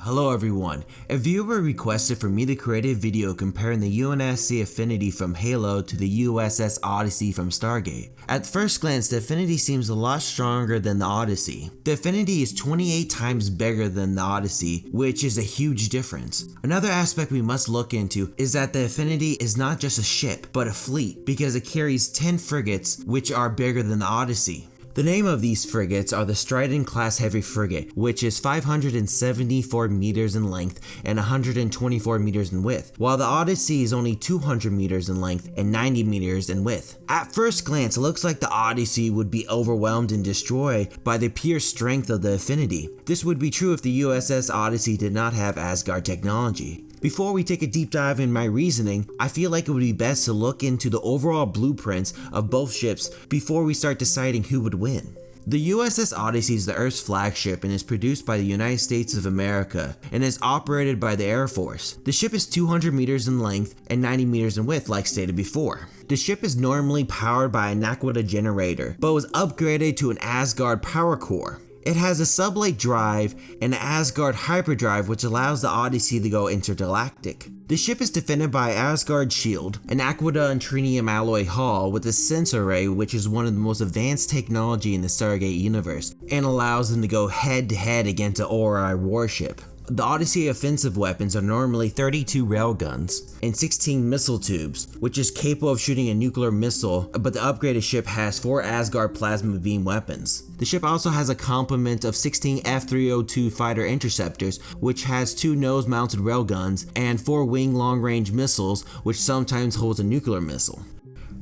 Hello everyone, a viewer requested for me to create a video comparing the UNSC affinity from Halo to the USS Odyssey from Stargate. At first glance, the affinity seems a lot stronger than the Odyssey. The affinity is 28 times bigger than the Odyssey, which is a huge difference. Another aspect we must look into is that the affinity is not just a ship, but a fleet, because it carries 10 frigates, which are bigger than the Odyssey. The name of these frigates are the Strident-class heavy frigate, which is 574 meters in length and 124 meters in width, while the Odyssey is only 200 meters in length and 90 meters in width. At first glance, it looks like the Odyssey would be overwhelmed and destroyed by the pure strength of the affinity. This would be true if the USS Odyssey did not have Asgard technology. Before we take a deep dive in my reasoning, I feel like it would be best to look into the overall blueprints of both ships before we start deciding who would win. The USS Odyssey is the Earth's flagship and is produced by the United States of America and is operated by the Air Force. The ship is 200 meters in length and 90 meters in width like stated before. The ship is normally powered by an Aquila generator, but was upgraded to an Asgard power core. It has a sublate drive and an Asgard hyperdrive, which allows the Odyssey to go intergalactic. The ship is defended by Asgard shield, an Aquila and trinium alloy hull with a sensor array, which is one of the most advanced technology in the Stargate universe, and allows them to go head to head against an Ori warship. The Odyssey offensive weapons are normally 32 railguns and 16 missile tubes, which is capable of shooting a nuclear missile, but the upgraded ship has 4 Asgard plasma beam weapons. The ship also has a complement of 16 F-302 fighter-interceptors, which has 2 nose-mounted railguns and 4 wing long-range missiles, which sometimes holds a nuclear missile.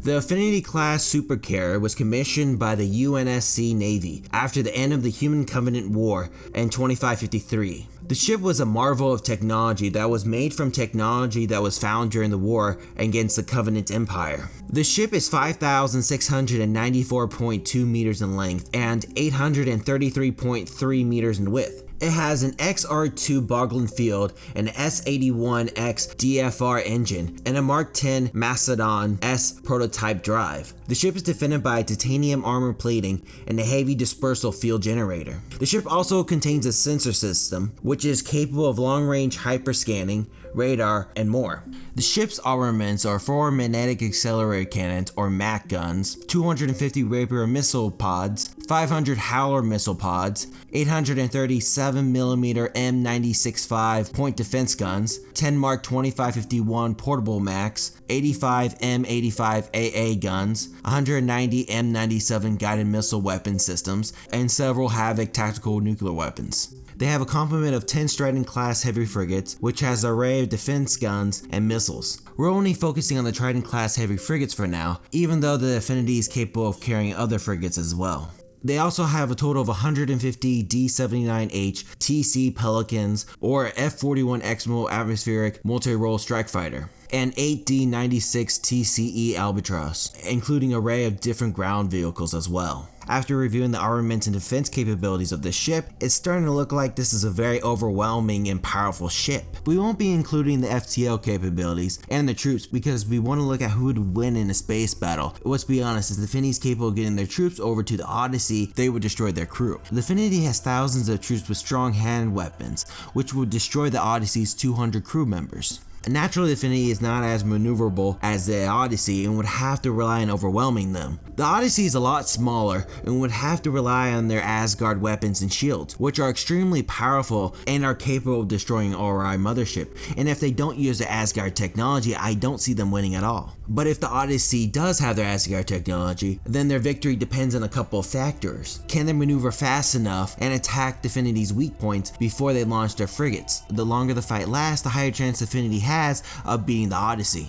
The Affinity-class supercarrier was commissioned by the UNSC Navy after the end of the Human Covenant War in 2553. The ship was a marvel of technology that was made from technology that was found during the war against the Covenant Empire. The ship is 5,694.2 meters in length and 833.3 meters in width. It has an XR2 Bogland field, an S81X DFR engine, and a Mark X Macedon S prototype drive. The ship is defended by titanium armor plating and a heavy dispersal field generator. The ship also contains a sensor system, which is capable of long-range hyperscanning, radar, and more. The ship's armaments are 4 magnetic accelerator cannons or MAC guns, 250 Rapier missile pods, 500 Howler missile pods, 837mm M96-5 point defense guns, 10 Mark 2551 portable Max, 85 M85 AA guns, 190 M97 guided missile weapon systems, and several Havoc tactical nuclear weapons. They have a complement of 10 Strident-class heavy frigates, which has an array of defense guns and missiles. We're only focusing on the Trident-class heavy frigates for now, even though the Affinity is capable of carrying other frigates as well. They also have a total of 150 D79H-TC Pelicans or F-41X atmospheric multi-role strike fighter, and 8 D96 TCE Albatross, including an array of different ground vehicles as well. After reviewing the armament and defense capabilities of the ship, it's starting to look like this is a very overwhelming and powerful ship. We won't be including the FTL capabilities and the troops because we want to look at who would win in a space battle. Let's be honest, if the Affinity is capable of getting their troops over to the Odyssey, they would destroy their crew. The Affinity has thousands of troops with strong hand weapons, which would destroy the Odyssey's 200 crew members. Naturally, the Affinity is not as maneuverable as the Odyssey and would have to rely on overwhelming them. The Odyssey is a lot smaller and would have to rely on their Asgard weapons and shields, which are extremely powerful and are capable of destroying Ori mothership, and if they don't use the Asgard technology, I don't see them winning at all. But if the Odyssey does have their Asgard technology, then their victory depends on a couple of factors. Can they maneuver fast enough and attack the Affinity's weak points before they launch their frigates? The longer the fight lasts, the higher chance the Affinity has of beating the Odyssey.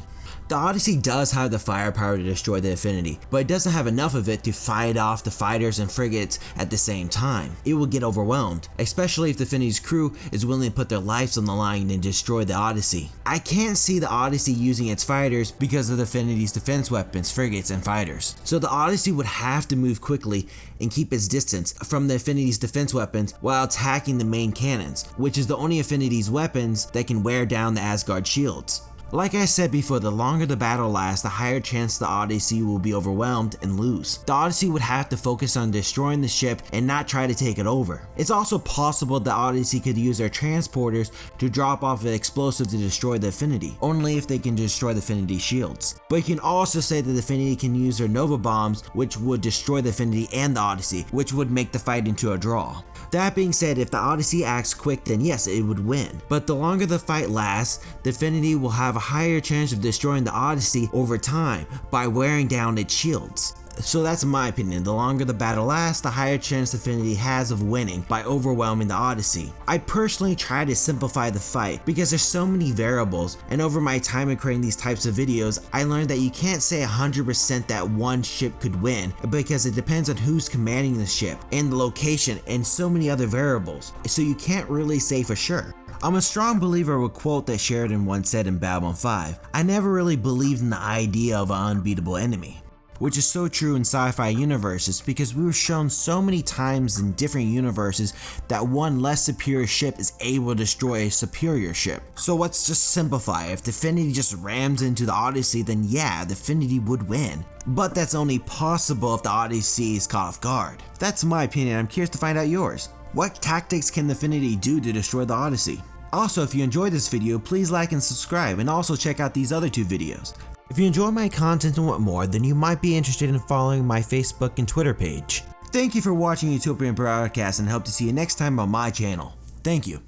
The Odyssey does have the firepower to destroy the Affinity, but it doesn't have enough of it to fight off the fighters and frigates at the same time. It will get overwhelmed, especially if the Affinity's crew is willing to put their lives on the line and destroy the Odyssey. I can't see the Odyssey using its fighters because of the Affinity's defense weapons, frigates, and fighters. So the Odyssey would have to move quickly and keep its distance from the Affinity's defense weapons while attacking the main cannons, which is the only Affinity's weapons that can wear down the Asgard shields. Like I said before, the longer the battle lasts, the higher chance the Odyssey will be overwhelmed and lose. The Odyssey would have to focus on destroying the ship and not try to take it over. It's also possible the Odyssey could use their transporters to drop off an explosive to destroy the Affinity, only if they can destroy the Affinity shields. But you can also say that the Affinity can use their Nova bombs, which would destroy the Affinity and the Odyssey, which would make the fight into a draw. That being said, if the Odyssey acts quick, then yes, it would win. But the longer the fight lasts, the Affinity will have a higher chance of destroying the Odyssey over time by wearing down its shields. So that's my opinion. The longer the battle lasts, the higher chance the Affinity has of winning by overwhelming the Odyssey. I personally try to simplify the fight because there's so many variables, and over my time in creating these types of videos, I learned that you can't say 100% that one ship could win because it depends on who's commanding the ship and the location and so many other variables, so you can't really say for sure. I'm a strong believer of a quote that Sheridan once said in Babylon 5, "I never really believed in the idea of an unbeatable enemy." Which is so true in sci-fi universes because we were shown so many times in different universes that one less superior ship is able to destroy a superior ship. So let's just simplify. If the Affinity just rams into the Odyssey, then yeah, the Affinity would win. But that's only possible if the Odyssey is caught off guard. That's my opinion. I'm curious to find out yours. What tactics can the Affinity do to destroy the Odyssey? Also, if you enjoyed this video, please like and subscribe, and also check out these other two videos. If you enjoy my content and want more, then you might be interested in following my Facebook and Twitter page. Thank you for watching Utopian Broadcast, and hope to see you next time on my channel. Thank you.